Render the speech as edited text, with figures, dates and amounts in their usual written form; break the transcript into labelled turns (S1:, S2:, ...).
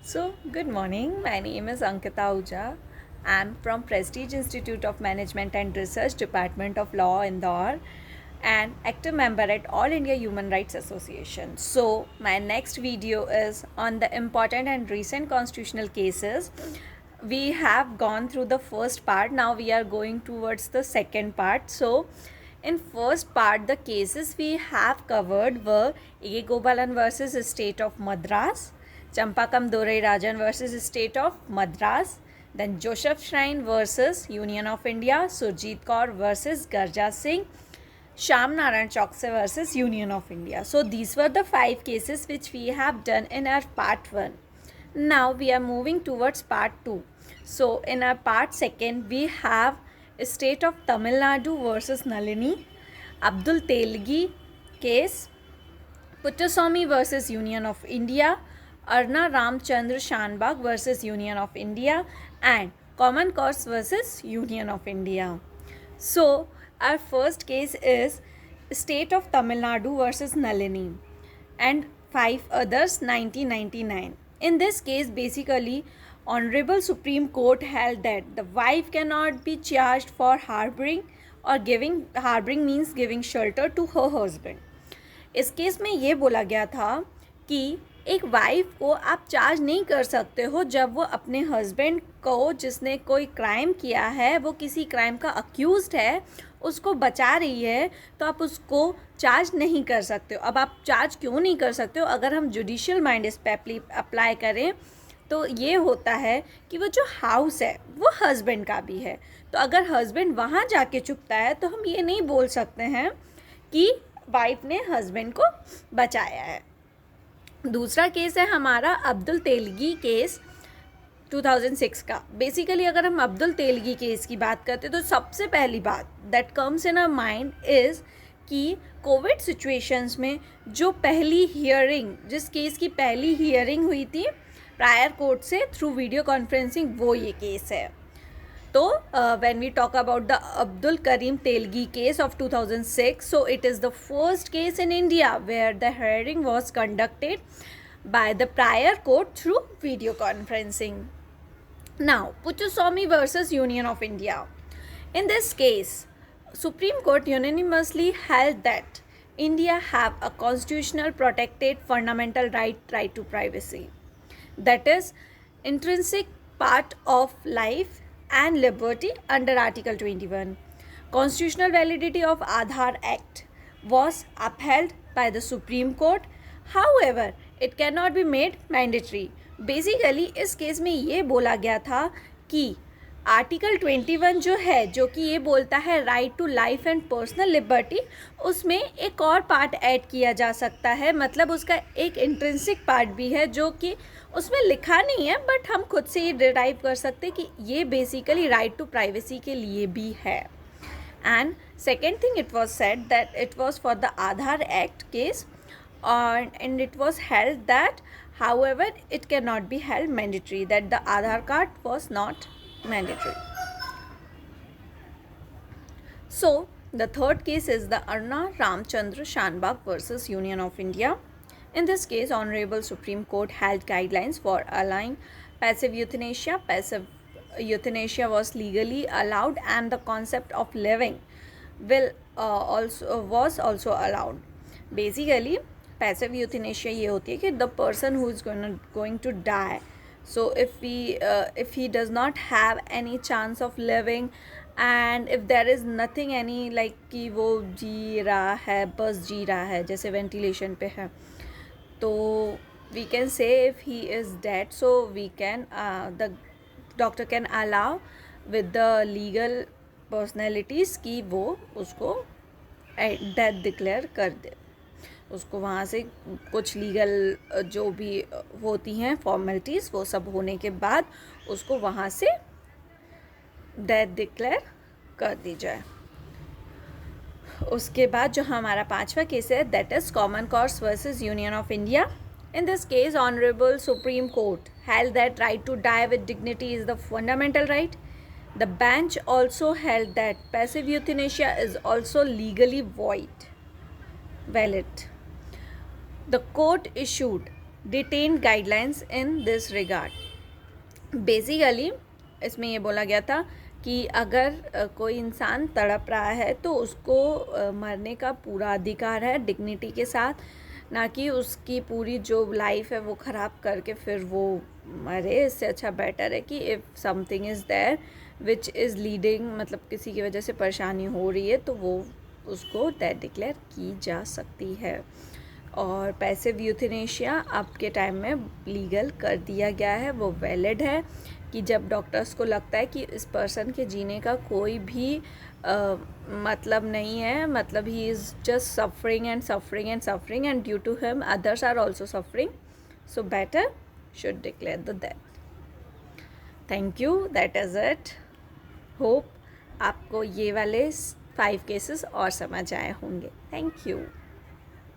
S1: So, good morning. My name is Ankita Ahuja. I'm from Prestige Institute of Management and Research, Department of Law, Indore, and active member at All India Human Rights Association. So, my next video is on the important and recent constitutional cases. We have gone through the first part. Now we are going towards the second part. So, in first part, the cases we have covered were A. Gopalan versus State of Madras, Champakam Dorai Rajan versus State of Madras, then Joseph Shrine versus Union of India, Surjit Kaur versus Garja Singh, Sham Narayan Chokse versus Union of India. So these were the 5 cases which we have done in our part 1. Now we are moving towards part 2. So in our part 2 we have State of Tamil Nadu versus Nalini, Abdul Telgi case, Puttaswamy versus Union of India, Arna Ramchandra Shanbag versus Union of India, and Common Cause versus Union of India. So, our first case is State of Tamil Nadu versus Nalini and 5 others 1999. In this case, basically, Honorable Supreme Court held that the wife cannot be charged for harboring or harboring means giving shelter to her husband. इस case में ये बोला गया था कि एक wife को आप चार्ज नहीं कर सकते हो जब वो अपने हस्बैंड को, जिसने कोई क्राइम किया है, वो किसी क्राइम का अक्यूज्ड है, उसको बचा रही है, तो आप उसको चार्ज नहीं कर सकते हो. अब आप चार्ज क्यों नहीं कर सकते हो? अगर हम जुडिशियल माइंड इस पर अप्लाई करें तो ये होता है कि वो जो हाउस है वो हस्बैंड का भी है. तो अगर हस्बैंड वहाँ जाके चुपता है तो हम ये नहीं बोल सकते हैं कि वाइफ ने हस्बैंड को बचाया है. दूसरा केस है हमारा अब्दुल तेलगी केस 2006 का. बेसिकली अगर हम अब्दुल तेलगी केस की बात करते तो सबसे पहली बात that comes in our mind is कि कोविड सिचुएशंस में जो पहली हियरिंग, जिस केस की पहली हियरिंग हुई थी प्रायर कोर्ट से थ्रू वीडियो कॉन्फ्रेंसिंग, वो ये केस है. So, when we talk about the Abdul Karim Telgi case of 2006, so it is the first case in India where the hearing was conducted by the prior court through video conferencing. Now, Puttaswamy versus Union of India. In this case, Supreme Court unanimously held that India have a constitutional protected fundamental right to privacy. That is intrinsic part of life and liberty under Article 21. Constitutional validity of Aadhaar Act was upheld by the Supreme Court. However, it cannot be made mandatory. Basically, इस case में ये बोला गया था कि article 21 जो है, जो कि ये बोलता है right to life and personal liberty, उसमें एक और पार्ट ऐड किया जा सकता है. मतलब उसका एक इंट्रिंसिक पार्ट भी है जो कि उसमें लिखा नहीं है, बट हम खुद से ये डिराइव कर सकते हैं कि ये बेसिकली राइट टू प्राइवेसी के लिए भी है. And second thing, it was said that it was for the Aadhaar act case and it was held that however it cannot be held mandatory, that the Aadhaar card was not mandatory. So the third case is the Arna Ramchandra Shanbag versus Union of India. In this case, Honorable Supreme Court held guidelines for allowing passive euthanasia. Passive euthanasia was legally allowed and the concept of living was also allowed. Basically, passive euthanasia ये होती है कि the person who is going to die, so if he does not have any chance of living and if there is nothing any like कि वो जी रहा है, बस जी रहा है, जैसे ventilation पे है, तो we can say if he is dead, so we can the doctor can allow with the legal personalities कि वो उसको डेथ डिक्लेयर कर दे. उसको वहाँ से कुछ लीगल जो भी होती हैं फॉर्मेलिटीज़, वो सब होने के बाद उसको वहाँ से डेथ डिक्लेयर कर दी जाए. उसके बाद जो हमारा 5वां केस है that is common cause versus union of India. In this case, Honorable Supreme Court held that right to die with dignity is the fundamental right. The bench also held that passive euthanasia is also legally valid. The court issued detained guidelines in this regard. Basically इसमें ये बोला गया था कि अगर कोई इंसान तड़प रहा है तो उसको मरने का पूरा अधिकार है डिग्निटी के साथ, ना कि उसकी पूरी जो लाइफ है वो ख़राब करके फिर वो मरे. इससे अच्छा बेटर है कि if something is there which is leading, मतलब किसी की वजह से परेशानी हो रही है, तो वो उसको डेथ डिक्लेयर की जा सकती है. और पैसिव यूथनेशिया अब के टाइम में लीगल कर दिया गया है. वो वैलिड है कि जब डॉक्टर्स को लगता है कि इस पर्सन के जीने का कोई भी मतलब नहीं है, मतलब ही is just suffering and suffering and suffering and due to him others are also suffering, so better should declare the death. Thank you, that is it. Hope आपको ये वाले 5 केसेस और समझ आए होंगे. Thank you.